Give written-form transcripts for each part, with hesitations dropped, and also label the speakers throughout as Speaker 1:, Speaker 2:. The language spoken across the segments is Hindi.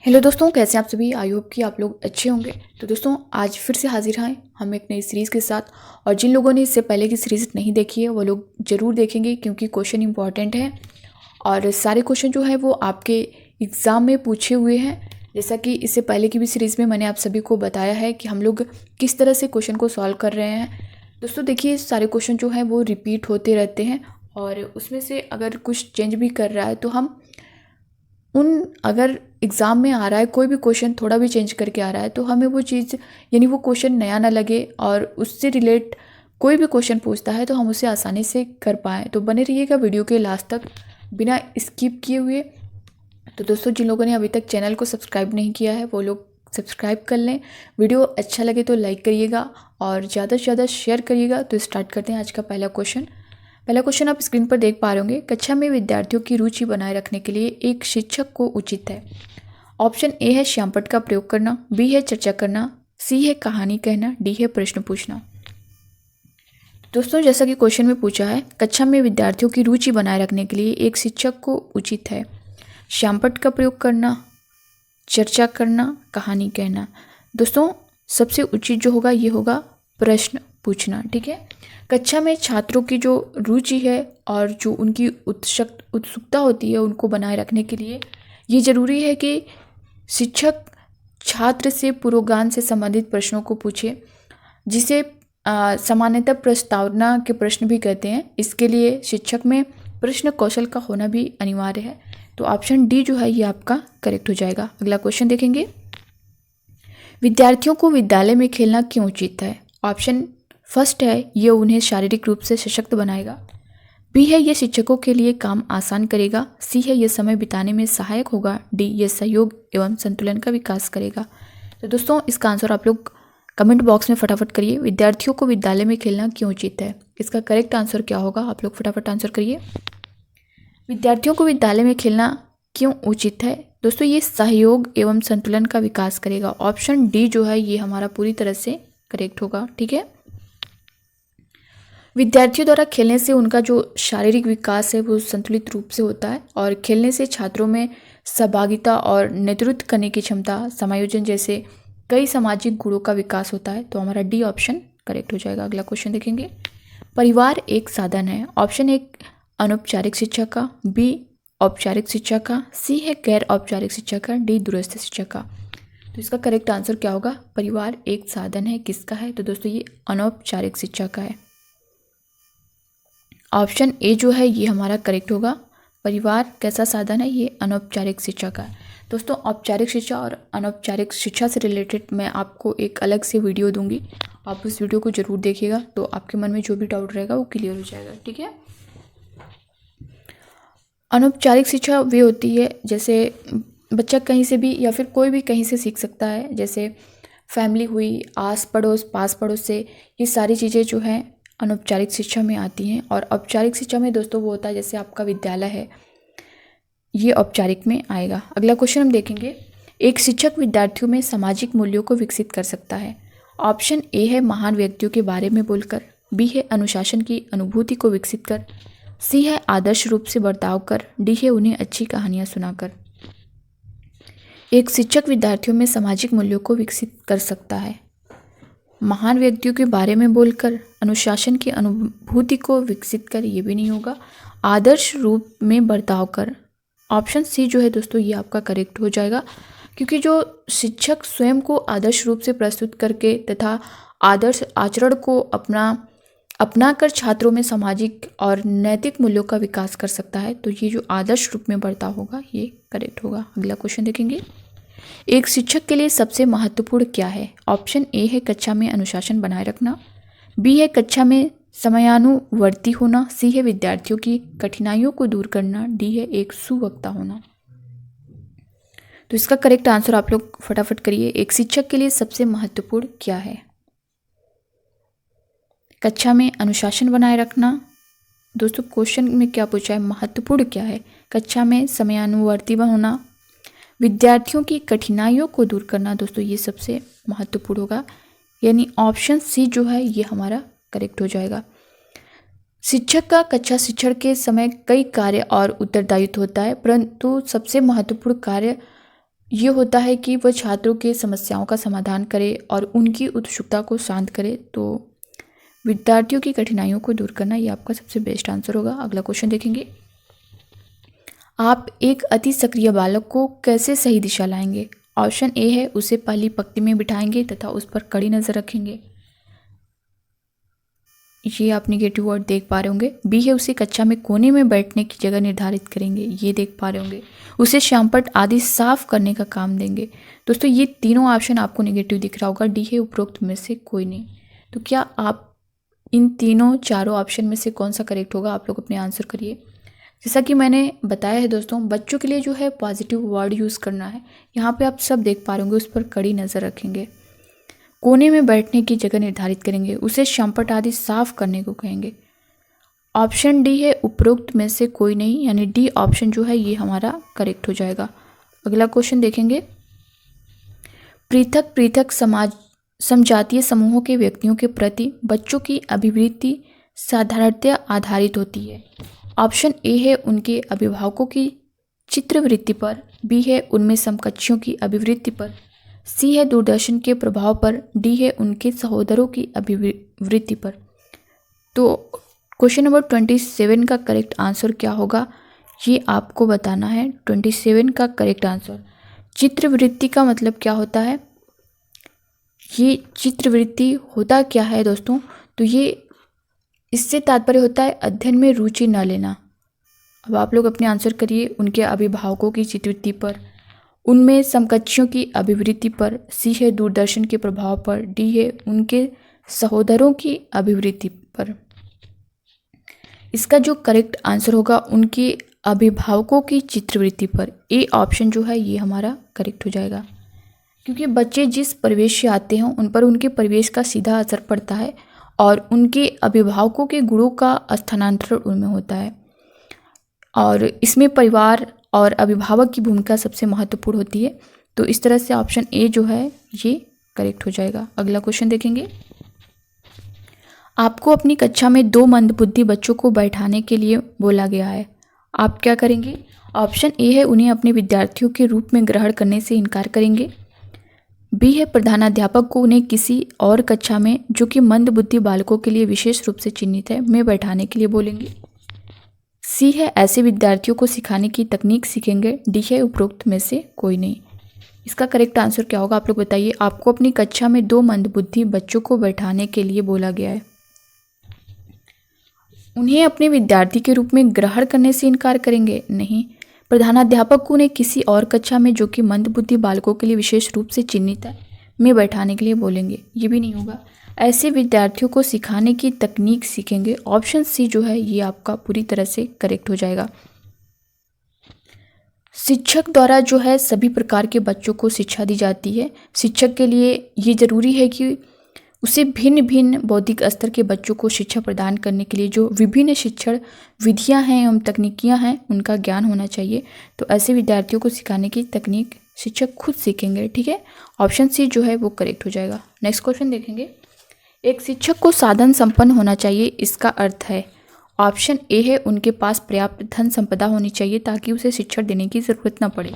Speaker 1: हेलो दोस्तों, कैसे हैं आप सभी। आई होप कि आप लोग अच्छे होंगे। तो दोस्तों, आज फिर से हाजिर हैं हम एक नई सीरीज़ के साथ। और जिन लोगों ने इससे पहले की सीरीज़ नहीं देखी है वो लोग ज़रूर देखेंगे, क्योंकि क्वेश्चन इंपॉर्टेंट है और सारे क्वेश्चन जो है वो आपके एग्ज़ाम में पूछे हुए हैं। जैसा कि इससे पहले की भी सीरीज़ में मैंने आप सभी को बताया है कि हम लोग किस तरह से क्वेश्चन को सॉल्व कर रहे हैं। दोस्तों देखिए, सारे क्वेश्चन जो हैं वो रिपीट होते रहते हैं और उसमें से अगर कुछ चेंज भी कर रहा है तो हम अगर एग्ज़ाम में आ रहा है कोई भी क्वेश्चन थोड़ा भी चेंज करके आ रहा है तो हमें वो चीज़ यानी वो क्वेश्चन नया ना लगे और उससे रिलेट कोई भी क्वेश्चन पूछता है तो हम उसे आसानी से कर पाएँ। तो बने रहिएगा वीडियो के लास्ट तक बिना स्किप किए हुए। तो दोस्तों, जिन लोगों ने अभी तक चैनल को सब्सक्राइब नहीं किया है वो लोग सब्सक्राइब कर लें। वीडियो अच्छा लगे तो लाइक करिएगा और ज़्यादा से ज़्यादा शेयर करिएगा। तो स्टार्ट करते हैं आज का पहला क्वेश्चन आप स्क्रीन पर देख पा रहे होंगे। कक्षा में विद्यार्थियों की रुचि बनाए रखने के लिए एक शिक्षक को उचित है। ऑप्शन ए है श्यामपट्ट का प्रयोग करना, बी है चर्चा करना, सी है कहानी कहना, डी है प्रश्न पूछना। दोस्तों, जैसा कि क्वेश्चन में पूछा है, कक्षा में विद्यार्थियों की रुचि बनाए रखने के लिए एक शिक्षक को उचित है श्यामपट्ट का प्रयोग करना, चर्चा करना, कहानी कहना। दोस्तों, सबसे उचित जो होगा ये होगा प्रश्न पूछना। ठीक है, कक्षा में छात्रों की जो रुचि है और जो उनकी उत्सुकता होती है उनको बनाए रखने के लिए ये ज़रूरी है कि शिक्षक छात्र से पूर्वगान से संबंधित प्रश्नों को पूछे, जिसे सामान्यतः प्रस्तावना के प्रश्न भी कहते हैं। इसके लिए शिक्षक में प्रश्न कौशल का होना भी अनिवार्य है। तो ऑप्शन डी जो है ये आपका करेक्ट हो जाएगा। अगला क्वेश्चन देखेंगे, विद्यार्थियों को विद्यालय में खेलना क्यों उचित है। ऑप्शन फर्स्ट है ये उन्हें शारीरिक रूप से सशक्त बनाएगा, बी है ये शिक्षकों के लिए काम आसान करेगा, सी है ये समय बिताने में सहायक होगा, डी ये सहयोग एवं संतुलन का विकास करेगा। तो दोस्तों, इसका आंसर आप लोग कमेंट बॉक्स में फटाफट करिए। विद्यार्थियों को विद्यालय में खेलना क्यों उचित है, इसका करेक्ट आंसर क्या होगा, आप लोग फटाफट आंसर करिए। विद्यार्थियों को विद्यालय में खेलना क्यों उचित है। दोस्तों, ये सहयोग एवं संतुलन का विकास करेगा। ऑप्शन डी जो है ये हमारा पूरी तरह से करेक्ट होगा। ठीक है, विद्यार्थियों द्वारा खेलने से उनका जो शारीरिक विकास है वो संतुलित रूप से होता है और खेलने से छात्रों में सहभागिता और नेतृत्व करने की क्षमता, समायोजन जैसे कई सामाजिक गुणों का विकास होता है। तो हमारा डी ऑप्शन करेक्ट हो जाएगा। अगला क्वेश्चन देखेंगे, परिवार एक साधन है। ऑप्शन एक अनौपचारिक शिक्षा का, बी औपचारिक शिक्षा का, सी है गैर औपचारिक शिक्षा का, डी दूरस्थ शिक्षा का। तो इसका करेक्ट आंसर क्या होगा, परिवार एक साधन है किसका है। तो दोस्तों, ये अनौपचारिक शिक्षा का है। ऑप्शन ए जो है ये हमारा करेक्ट होगा। परिवार कैसा साधन है, ये अनौपचारिक शिक्षा का है। दोस्तों, औपचारिक शिक्षा और अनौपचारिक शिक्षा से रिलेटेड मैं आपको एक अलग से वीडियो दूंगी, आप उस वीडियो को जरूर देखिएगा। तो आपके मन में जो भी डाउट रहेगा वो क्लियर हो जाएगा। ठीक है, अनौपचारिक शिक्षा वे होती है जैसे बच्चा कहीं से भी या फिर कोई भी कहीं से सीख सकता है, जैसे फैमिली हुई, आस पड़ोस, पास पड़ोस से, ये सारी चीज़ें जो हैं अनौपचारिक शिक्षा में आती हैं। और औपचारिक शिक्षा में दोस्तों वो होता है जैसे आपका विद्यालय है, ये औपचारिक में आएगा। अगला क्वेश्चन हम देखेंगे, एक शिक्षक विद्यार्थियों में सामाजिक मूल्यों को विकसित कर सकता है। ऑप्शन ए है महान व्यक्तियों के बारे में बोलकर, बी है अनुशासन की अनुभूति को विकसित कर, सी है आदर्श रूप से बर्ताव कर, डी है उन्हें अच्छी कहानियां सुनाकर। एक शिक्षक विद्यार्थियों में सामाजिक मूल्यों को विकसित कर सकता है, महान व्यक्तियों के बारे में बोलकर, अनुशासन की अनुभूति को विकसित कर, ये भी नहीं होगा, आदर्श रूप में बर्ताव कर। ऑप्शन सी जो है दोस्तों ये आपका करेक्ट हो जाएगा, क्योंकि जो शिक्षक स्वयं को आदर्श रूप से प्रस्तुत करके तथा आदर्श आचरण को अपना कर छात्रों में सामाजिक और नैतिक मूल्यों का विकास कर सकता है। तो ये जो आदर्श रूप में बर्ताव होगा ये करेक्ट होगा। अगला क्वेश्चन देखेंगे, एक शिक्षक के लिए सबसे महत्वपूर्ण क्या है। ऑप्शन ए है कक्षा में अनुशासन बनाए रखना, बी है कक्षा में समयानुवर्ती होना, सी है विद्यार्थियों की कठिनाइयों को दूर करना, डी है एक सुवक्ता होना। तो इसका करेक्ट आंसर आप लोग फटाफट करिए, एक शिक्षक के लिए सबसे महत्वपूर्ण क्या है। कक्षा में अनुशासन बनाए रखना। दोस्तों, क्वेश्चन में क्या पूछा है, महत्वपूर्ण क्या है, कक्षा में समयानुवर्ती होना, विद्यार्थियों की कठिनाइयों को दूर करना। दोस्तों, ये सबसे महत्वपूर्ण होगा, यानी ऑप्शन सी जो है ये हमारा करेक्ट हो जाएगा। शिक्षक का कक्षा शिक्षण के समय कई कार्य और उत्तरदायित्व होता है, परंतु सबसे महत्वपूर्ण कार्य ये होता है कि वह छात्रों के समस्याओं का समाधान करे और उनकी उत्सुकता को शांत करे। तो विद्यार्थियों की कठिनाइयों को दूर करना ये आपका सबसे बेस्ट आंसर होगा। अगला क्वेश्चन देखेंगे, आप एक अति सक्रिय बालक को कैसे सही दिशा लाएंगे? ऑप्शन ए है, उसे पहली पंक्ति में बिठाएंगे तथा उस पर कड़ी नज़र रखेंगे। ये आप निगेटिव वर्ड देख पा रहे होंगे। बी है, उसे कक्षा में कोने में बैठने की जगह निर्धारित करेंगे। ये देख पा रहे होंगे। उसे श्यामपट्ट आदि साफ करने का काम देंगे। दोस्तों ये तीनों ऑप्शन आपको निगेटिव दिख रहा होगा। डी है, उपरोक्त में से कोई नहीं। तो क्या आप इन तीनों चारों ऑप्शन में से कौन सा करेक्ट होगा? आप लोग अपने आंसर करिए। जैसा कि मैंने बताया है दोस्तों, बच्चों के लिए जो है पॉजिटिव वर्ड यूज़ करना है। यहाँ पे आप सब देख पा रहे होंगे। उस पर कड़ी नज़र रखेंगे, कोने में बैठने की जगह निर्धारित करेंगे, उसे श्यामपट्ट आदि साफ करने को कहेंगे। ऑप्शन डी है, उपरोक्त में से कोई नहीं, यानी डी ऑप्शन जो है ये हमारा करेक्ट हो जाएगा। अगला क्वेश्चन देखेंगे, पृथक पृथक समजातीय समूहों के व्यक्तियों के प्रति बच्चों की अभिवृत्ति साधारणतया आधारित होती है। ऑप्शन ए है, उनके अभिभावकों की चित्रवृत्ति पर। बी है, उनमें समकक्षों की अभिवृत्ति पर। सी है, दूरदर्शन के प्रभाव पर। डी है, उनके सहोदरों की अभिवृत्ति पर। तो क्वेश्चन नंबर 27 का करेक्ट आंसर क्या होगा ये आपको बताना है। 27 का करेक्ट आंसर, चित्रवृत्ति का मतलब क्या होता है? ये चित्रवृत्ति होता क्या है दोस्तों? तो ये इससे तात्पर्य होता है अध्ययन में रुचि न लेना। अब आप लोग अपने आंसर करिए। उनके अभिभावकों की चित्रवृत्ति पर, उनमें समकक्षों की अभिवृत्ति पर। सी है, दूरदर्शन के प्रभाव पर। डी है, उनके सहोदरों की अभिवृत्ति पर। इसका जो करेक्ट आंसर होगा, उनके अभिभावकों की चित्रवृत्ति पर। ए ऑप्शन जो है ये हमारा करेक्ट हो जाएगा, क्योंकि बच्चे जिस परिवेश से आते हैं उन पर उनके परिवेश का सीधा असर पड़ता है और उनके अभिभावकों के गुणों का स्थानांतरण उनमें होता है, और इसमें परिवार और अभिभावक की भूमिका सबसे महत्वपूर्ण होती है। तो इस तरह से ऑप्शन ए जो है ये करेक्ट हो जाएगा। अगला क्वेश्चन देखेंगे, आपको अपनी कक्षा में 2 मंदबुद्धि बच्चों को बैठाने के लिए बोला गया है। आप क्या करेंगे? ऑप्शन ए है, उन्हें अपने विद्यार्थियों के रूप में ग्रहण करने से इनकार करेंगे। बी है, प्रधानाध्यापक को उन्हें किसी और कक्षा में जो कि मंदबुद्धि बालकों के लिए विशेष रूप से चिन्हित है में बैठाने के लिए बोलेंगे। सी है, ऐसे विद्यार्थियों को सिखाने की तकनीक सीखेंगे। डी है, उपरोक्त में से कोई नहीं। इसका करेक्ट आंसर क्या होगा आप लोग बताइए। आपको अपनी कक्षा में 2 मंदबुद्धि बच्चों को बैठाने के लिए बोला गया है। उन्हें अपने विद्यार्थी के रूप में ग्रहण करने से इनकार करेंगे? नहीं। प्रधानाध्यापक को उन्हें किसी और कक्षा में जो कि मंदबुद्धि बालकों के लिए विशेष रूप से चिन्हित है में बैठाने के लिए बोलेंगे? ये भी नहीं होगा। ऐसे विद्यार्थियों को सिखाने की तकनीक सीखेंगे। ऑप्शन सी जो है ये आपका पूरी तरह से करेक्ट हो जाएगा। शिक्षक द्वारा जो है सभी प्रकार के बच्चों को शिक्षा दी जाती है। शिक्षक के लिए ये जरूरी है कि उसे भिन्न भिन्न बौद्धिक स्तर के बच्चों को शिक्षा प्रदान करने के लिए जो विभिन्न शिक्षण विधियां हैं एवं तकनीकियां हैं उनका ज्ञान होना चाहिए। तो ऐसे विद्यार्थियों को सिखाने की तकनीक शिक्षक खुद सीखेंगे। ठीक है, ऑप्शन सी जो है वो करेक्ट हो जाएगा। नेक्स्ट क्वेश्चन देखेंगे, एक शिक्षक को साधन संपन्न होना चाहिए, इसका अर्थ है? ऑप्शन ए है, उनके पास पर्याप्त धन संपदा होनी चाहिए ताकि उसे शिक्षण देने की जरूरत न पड़े।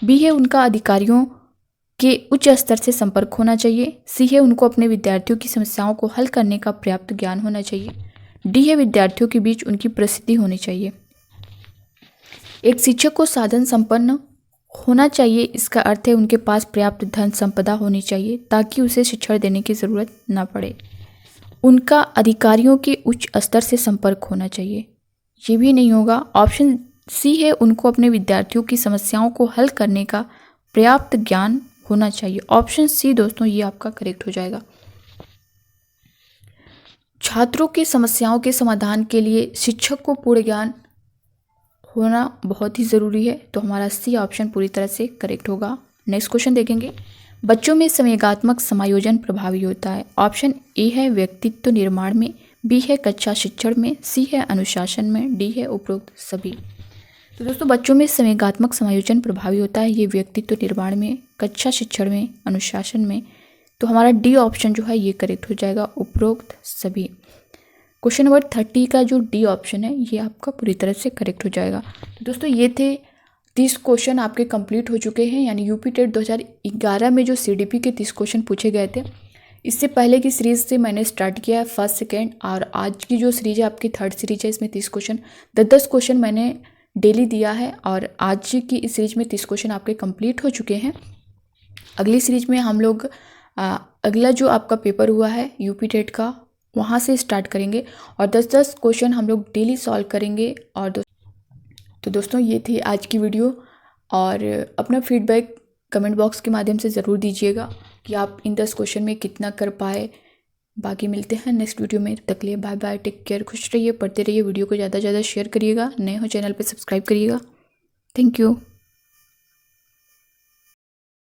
Speaker 1: बी है, उनका अधिकारियों के उच्च स्तर से संपर्क होना चाहिए। सी है, उनको अपने विद्यार्थियों की समस्याओं को हल करने का पर्याप्त ज्ञान होना चाहिए। डी है, विद्यार्थियों के बीच उनकी प्रसिद्धि होनी चाहिए। एक शिक्षक को साधन संपन्न होना चाहिए, इसका अर्थ है उनके पास पर्याप्त धन संपदा होनी चाहिए ताकि उसे शिक्षण देने की जरूरत न पड़े। उनका अधिकारियों के उच्च स्तर से संपर्क होना चाहिए, ये भी नहीं होगा। ऑप्शन सी है, उनको अपने विद्यार्थियों की समस्याओं को हल करने का पर्याप्त ज्ञान होना चाहिए। ऑप्शन सी दोस्तों ये आपका करेक्ट हो जाएगा। छात्रों की समस्याओं के समाधान के लिए शिक्षक को पूर्ण ज्ञान होना बहुत ही ज़रूरी है, तो हमारा सी ऑप्शन पूरी तरह से करेक्ट होगा। नेक्स्ट क्वेश्चन देखेंगे, बच्चों में संवेगात्मक समायोजन प्रभावी होता है। ऑप्शन ए है व्यक्तित्व निर्माण में, बी है कक्षा शिक्षण में, सी है अनुशासन में, डी है उपरोक्त सभी। तो दोस्तों बच्चों में संवेगात्मक समायोजन प्रभावी होता है, ये व्यक्तित्व निर्माण में, कक्षा शिक्षण में, अनुशासन में। तो हमारा डी ऑप्शन जो है ये करेक्ट हो जाएगा, उपरोक्त सभी। क्वेश्चन नंबर 30 का जो डी ऑप्शन है ये आपका पूरी तरह से करेक्ट हो जाएगा। तो दोस्तों ये थे 30 क्वेश्चन आपके कंप्लीट हो चुके हैं, यानी यूपी टेट 2011 में जो सीडीपी के 30 क्वेश्चन पूछे गए थे, इससे पहले की सीरीज़ से मैंने स्टार्ट किया है फर्स्ट सेकेंड, और आज की जो सीरीज है आपकी थर्ड सीरीज है। इसमें 30 क्वेश्चन 10-10 क्वेश्चन मैंने डेली दिया है, और आज की इस सीरीज में 30 क्वेश्चन आपके कंप्लीट हो चुके हैं। अगली सीरीज में हम लोग अगला जो आपका पेपर हुआ है यूपी टेट का, वहाँ से स्टार्ट करेंगे और 10-10 क्वेश्चन हम लोग डेली सॉल्व करेंगे। और तो दोस्तों ये थी आज की वीडियो, और अपना फीडबैक कमेंट बॉक्स के माध्यम से ज़रूर दीजिएगा कि आप इन 10 क्वेश्चन में कितना कर पाए। बाकी मिलते हैं नेक्स्ट वीडियो में, तब तक के लिए बाय बाय, टेक केयर, खुश रहिए, पढ़ते रहिए, वीडियो को ज़्यादा से ज़्यादा शेयर करिएगा, नए हो चैनल पर सब्सक्राइब करिएगा। Thank you.